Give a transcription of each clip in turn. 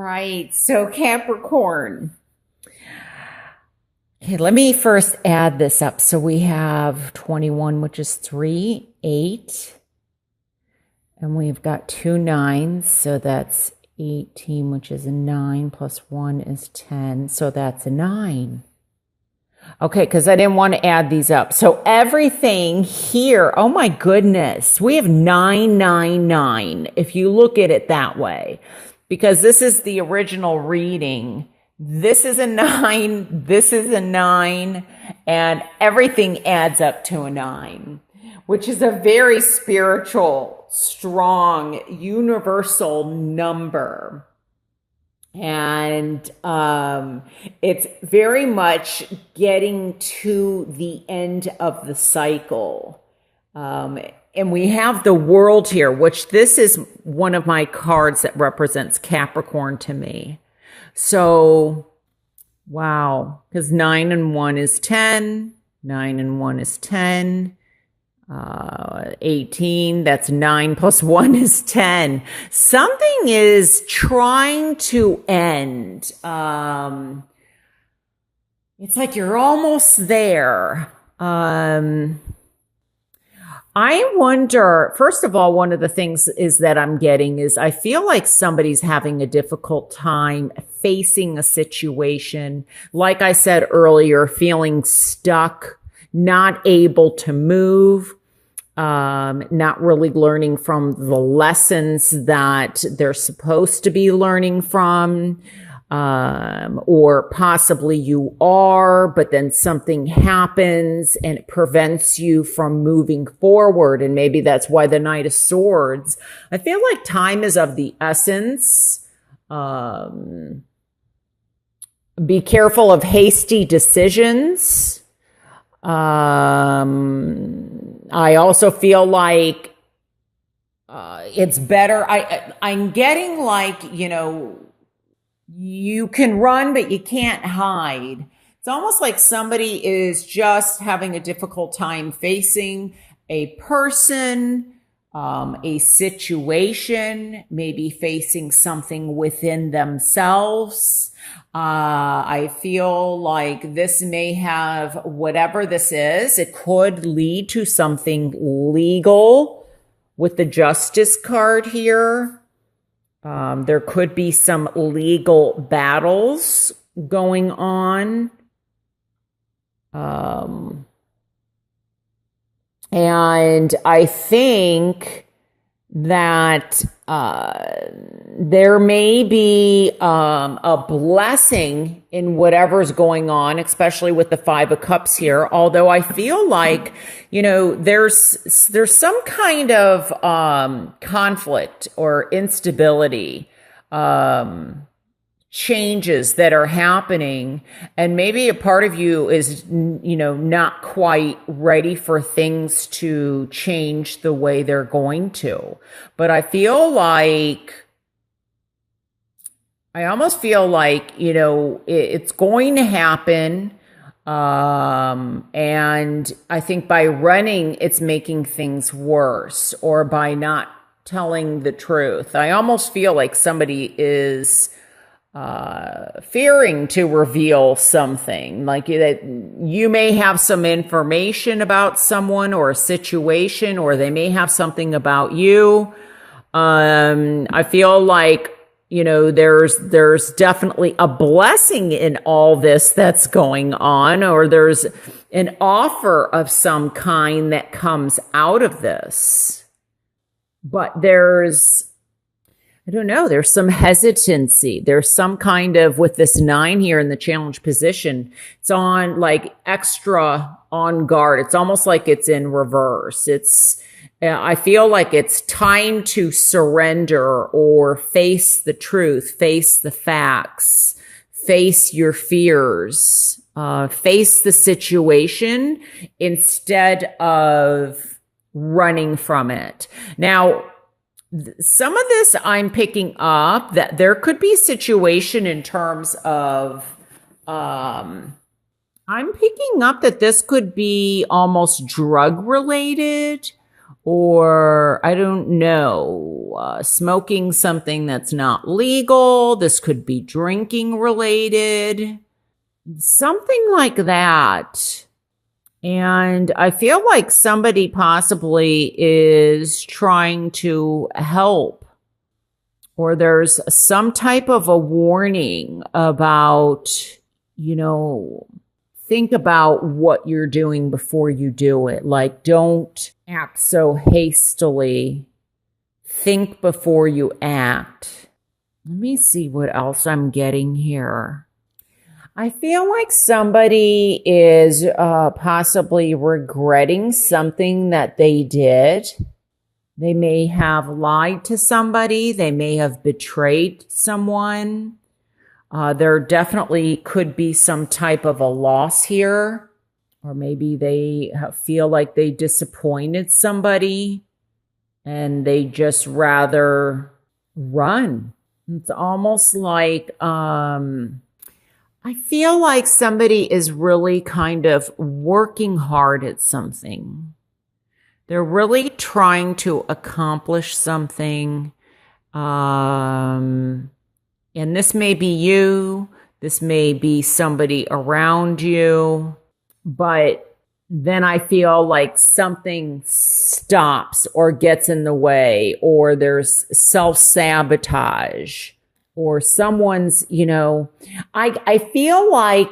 right. So Capricorn. Okay, let me first add this up. So we have 21, which is 3, 8. And we've got 2 9s. So that's 18, which is a 9, plus 1 is 10. So that's a 9. Okay, because I didn't want to add these up. So everything here, oh my goodness, we have 999 if you look at it that way, because this is the original reading. This is a 9, this is a 9, and everything adds up to a 9, which is a very spiritual, strong, universal number. And it's very much getting to the end of the cycle. And we have the world here, which this is one of my cards that represents Capricorn to me. So, wow, because 9 and 1 is 10, 9 and 1 is 10. 18, that's 9 plus 1 is 10. Something is trying to end. It's like you're almost there. I wonder, first of all, one of the things is that I'm getting is I feel like somebody's having a difficult time facing a situation. Like I said earlier, feeling stuck, not able to move, not really learning from the lessons that they're supposed to be learning from, or possibly you are, but then something happens and it prevents you from moving forward. And maybe that's why the Knight of Swords. I feel like time is of the essence. Be careful of hasty decisions. I also feel like it's better. I'm getting like, you can run, but you can't hide. It's almost like somebody is just having a difficult time facing a person, a situation, maybe facing something within themselves. I feel like this may have, whatever this is, it could lead to something legal with the Justice card here. There could be some legal battles going on. And I think that there may be a blessing in whatever's going on, especially with the 5 of Cups here. Although I feel like, there's some kind of conflict or instability, changes that are happening, and maybe a part of you is not quite ready for things to change the way they're going to. But I almost feel like it's going to happen, and I think by running it's making things worse, or by not telling the truth. I almost feel like somebody is fearing to reveal something, like that you may have some information about someone or a situation, or they may have something about you. I feel like, there's definitely a blessing in all this that's going on, or there's an offer of some kind that comes out of this. But there's some hesitancy. There's some kind of, with this 9 here in the challenge position, it's on like extra on guard. It's almost like it's in reverse. I feel like it's time to surrender or face the truth, face the facts, face your fears, face the situation instead of running from it. Now, some of this I'm picking up that there could be a situation in terms of, I'm picking up that this could be almost drug related, or I don't know, smoking something that's not legal. This could be drinking related, something like that. And I feel like somebody possibly is trying to help, or there's some type of a warning about, think about what you're doing before you do it. Like, don't act so hastily. Think before you act. Let me see what else I'm getting here. I feel like somebody is possibly regretting something that they did. They may have lied to somebody. They may have betrayed someone. There definitely could be some type of a loss here, or maybe they feel like they disappointed somebody and they just rather run. It's almost like, I feel like somebody is really kind of working hard at something. They're really trying to accomplish something. And this may be you, this may be somebody around you, but then I feel like something stops or gets in the way, or there's self-sabotage, or someone's, I feel like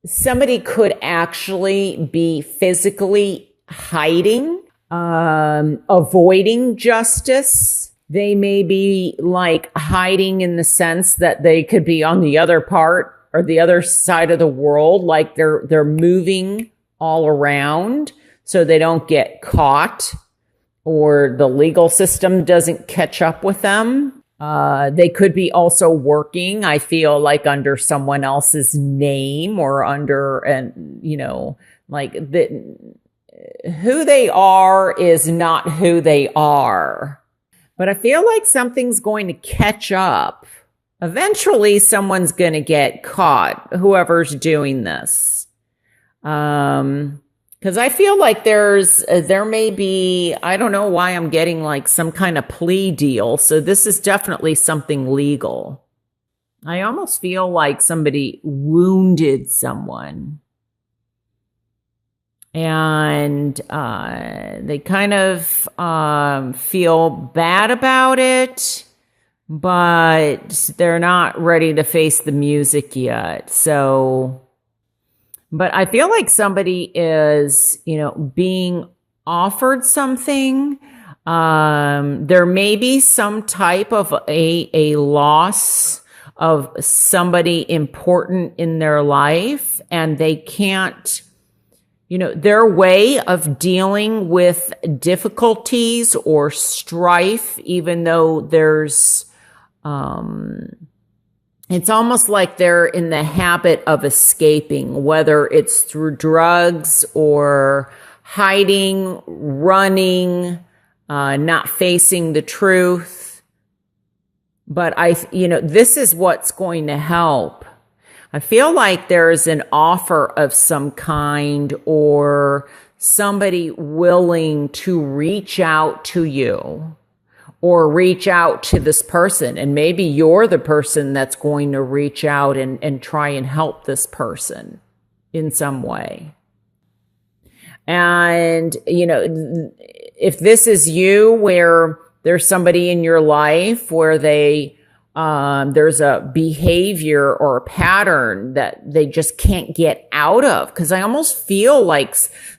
somebody could actually be physically hiding, avoiding justice. They may be like hiding in the sense that they could be on the other part or the other side of the world. Like they're moving all around so they don't get caught, or the legal system doesn't catch up with them. They could be also working, I feel like, under someone else's name, or under, like who they are is not who they are. But I feel like something's going to catch up. Eventually, someone's going to get caught, whoever's doing this. Because I feel like there may be, I don't know why I'm getting like some kind of plea deal. So this is definitely something legal. I almost feel like somebody wounded someone. And they kind of feel bad about it, but they're not ready to face the music yet. So, but I feel like somebody is, being offered something. There may be some type of a loss of somebody important in their life, and they can't, their way of dealing with difficulties or strife, even though there's, it's almost like they're in the habit of escaping, whether it's through drugs or hiding, running, not facing the truth. But this is what's going to help. I feel like there's an offer of some kind, or somebody willing to reach out to you or reach out to this person. And maybe you're the person that's going to reach out and try and help this person in some way. And, if this is you, where there's somebody in your life where there's a behavior or a pattern that they just can't get out of, because I almost feel like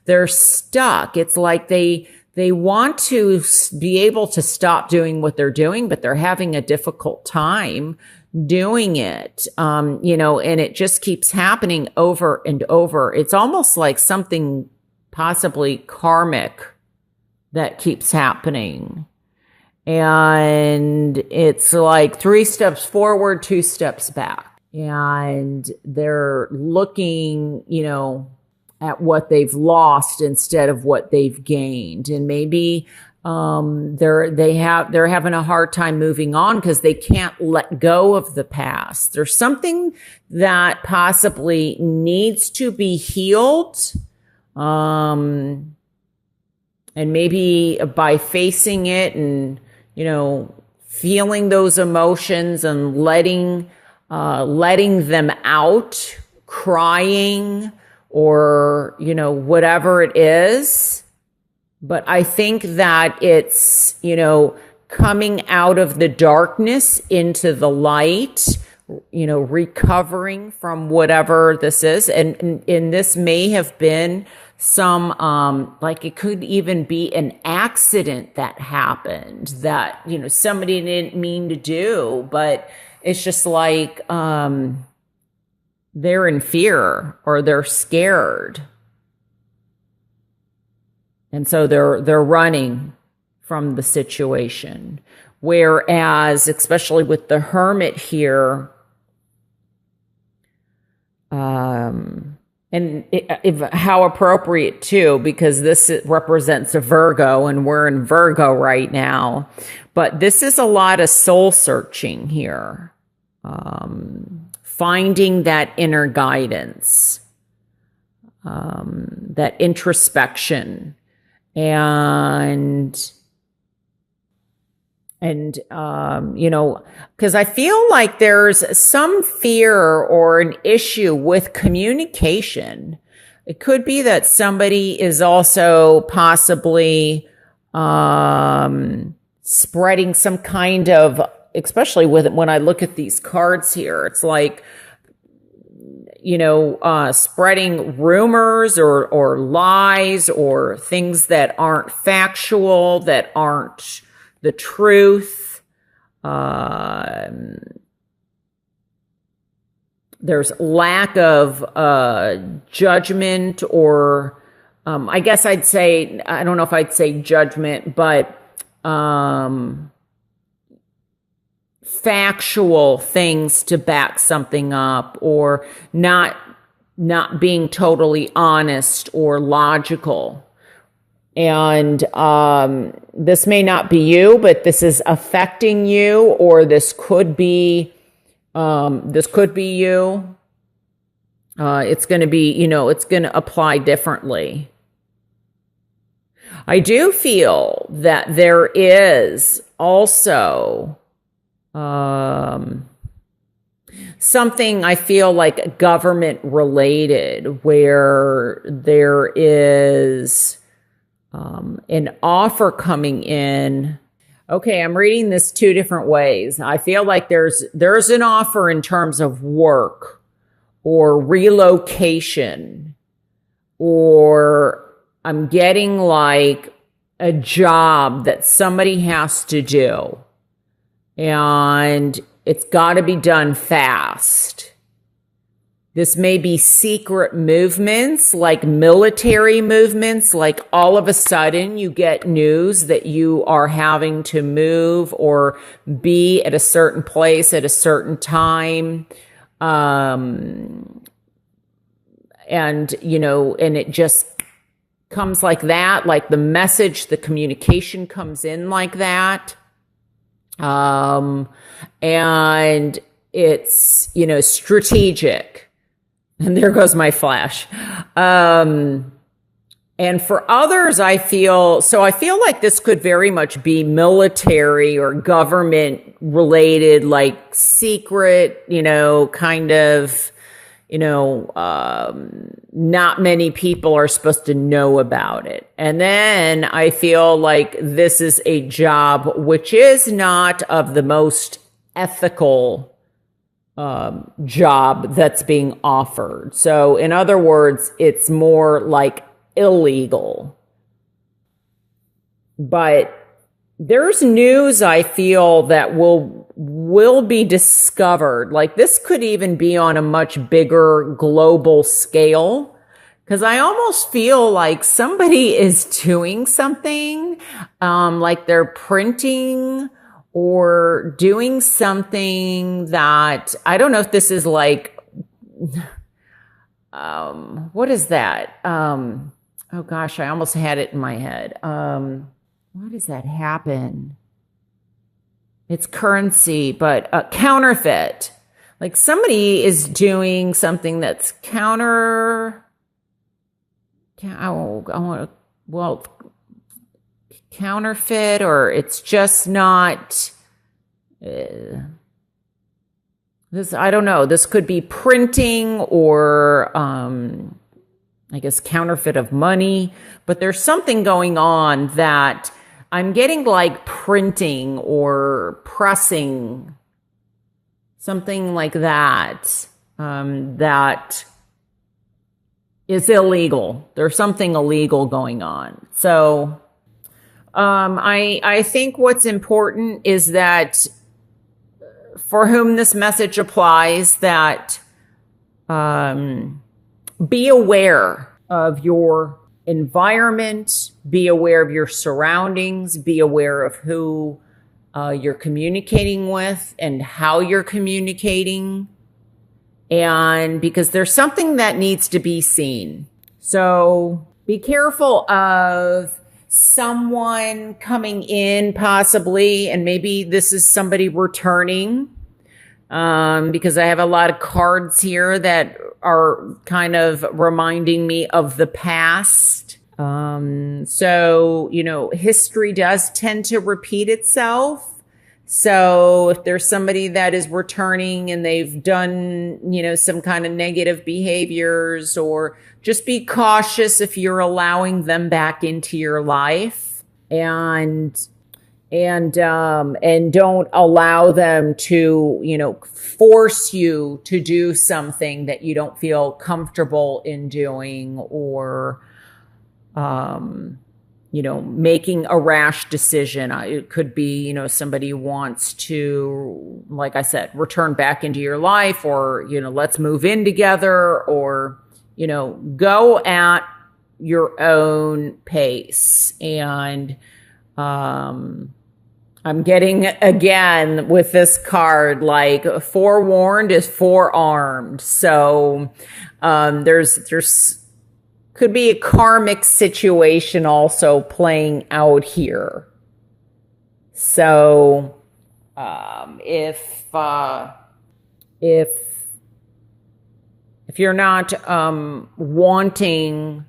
they're stuck. It's like they want to be able to stop doing what they're doing, but they're having a difficult time doing it. And it just keeps happening over and over. It's almost like something possibly karmic that keeps happening. And it's like 3 steps forward, 2 steps back. And they're looking, at what they've lost instead of what they've gained. And maybe they're having a hard time moving on because they can't let go of the past. There's something that possibly needs to be healed. And And maybe by facing it and, feeling those emotions and letting them out, crying or, whatever it is. But I think that it's, coming out of the darkness into the light, recovering from whatever this is. And this may have been some, like it could even be an accident that happened that, somebody didn't mean to do, but it's just like, they're in fear or they're scared. And so they're running from the situation. Whereas, especially with the Hermit here, how appropriate too, because this represents a Virgo and we're in Virgo right now. But this is a lot of soul searching here. Finding that inner guidance, that introspection, and because I feel like there's some fear or an issue with communication. It could be that somebody is also possibly spreading some kind of, especially when I look at these cards here, it's like, spreading rumors or lies or things that aren't factual, that aren't the truth. There's lack of judgment or, I guess I'd say, I don't know if I'd say judgment, but factual things to back something up, or not being totally honest or logical. And this may not be you, but this is affecting you, or this could be you. It's going to be, it's going to apply differently. I do feel that there is also something I feel like government related, where there is an offer coming in. Okay, I'm reading this two different ways. I feel like there's an offer in terms of work or relocation, or I'm getting like a job that somebody has to do, and it's got to be done fast. This may be secret movements, like military movements, like all of a sudden you get news that you are having to move or be at a certain place at a certain time. And, and it just comes like that, like the message, the communication comes in like that. And it's, strategic. And there goes my flash. And for others, I feel like this could very much be military or government related, like secret, kind of, not many people are supposed to know about it. And then I feel like this is a job which is not of the most ethical job that's being offered. So in other words, it's more like illegal. But there's news I feel that will be discovered. Like this could even be on a much bigger global scale, because I almost feel like somebody is doing something, like they're printing or doing something that, I don't know if this is like, what is that? Oh gosh, I almost had it in my head. Why does that happen? It's currency, but counterfeit. Like somebody is doing something that's counterfeit, or it's just not, this, I don't know. This could be printing or, I guess, counterfeit of money, but there's something going on that I'm getting like printing or pressing, something like that, that is illegal. There's something illegal going on. So, I think what's important is that for whom this message applies, that be aware of your environment, be aware of your surroundings, be aware of who you're communicating with and how you're communicating. And because there's something that needs to be seen. So be careful of someone coming in possibly, and maybe this is somebody returning, because I have a lot of cards here that are kind of reminding me of the past. So, history does tend to repeat itself. So if there's somebody that is returning and they've done, some kind of negative behaviors, or just be cautious if you're allowing them back into your life, and don't allow them to, force you to do something that you don't feel comfortable in doing, or, making a rash decision. It could be, somebody wants to, like I said, return back into your life, or, let's move in together, or, go at your own pace. And, I'm getting, again, with this card, like forewarned is forearmed. So, there's could be a karmic situation also playing out here. So, if you're not wanting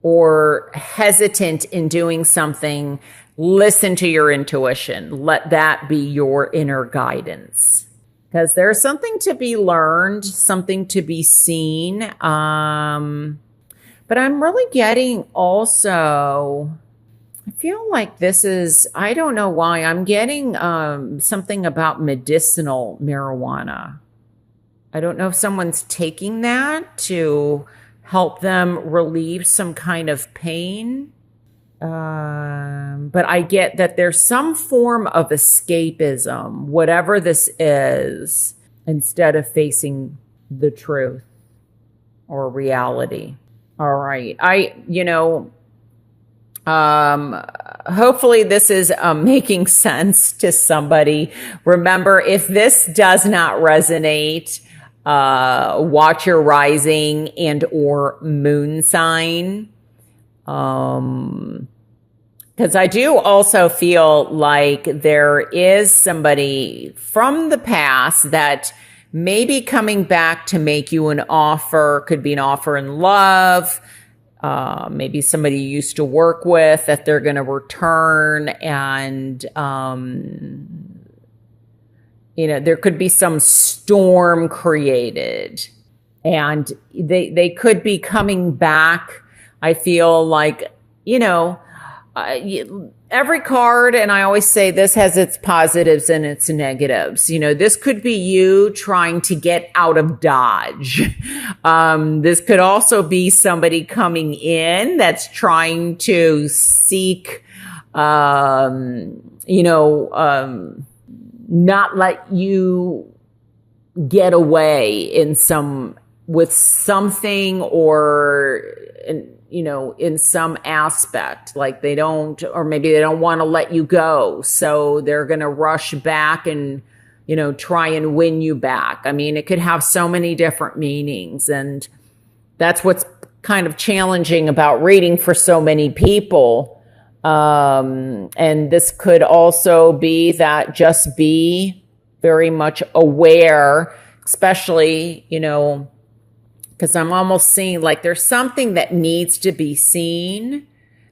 or hesitant in doing something, listen to your intuition. Let that be your inner guidance. Because there's something to be learned, something to be seen. But I'm really getting also, I feel like this is, I don't know why, I'm getting something about medicinal marijuana. I don't know if someone's taking that to help them relieve some kind of pain. But I get that there's some form of escapism, whatever this is, instead of facing the truth or reality. All right. Hopefully this is making sense to somebody. Remember, if this does not resonate, watch your rising and or moon sign. Because I do also feel like there is somebody from the past that may be coming back to make you an offer. Could be an offer in love. Maybe somebody you used to work with that they're going to return, and there could be some storm created, and they could be coming back. I feel like, every card, and I always say this has its positives and its negatives. This could be you trying to get out of Dodge. This could also be somebody coming in that's trying to seek, not let you get away with something, or in some aspect, like they don't, or maybe they don't want to let you go. So they're going to rush back and, try and win you back. I mean, it could have so many different meanings. And that's what's kind of challenging about reading for so many people. And this could also be that, just be very much aware, especially, because I'm almost seeing like there's something that needs to be seen,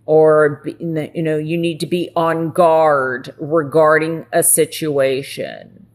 or, you know, you need to be on guard regarding a situation.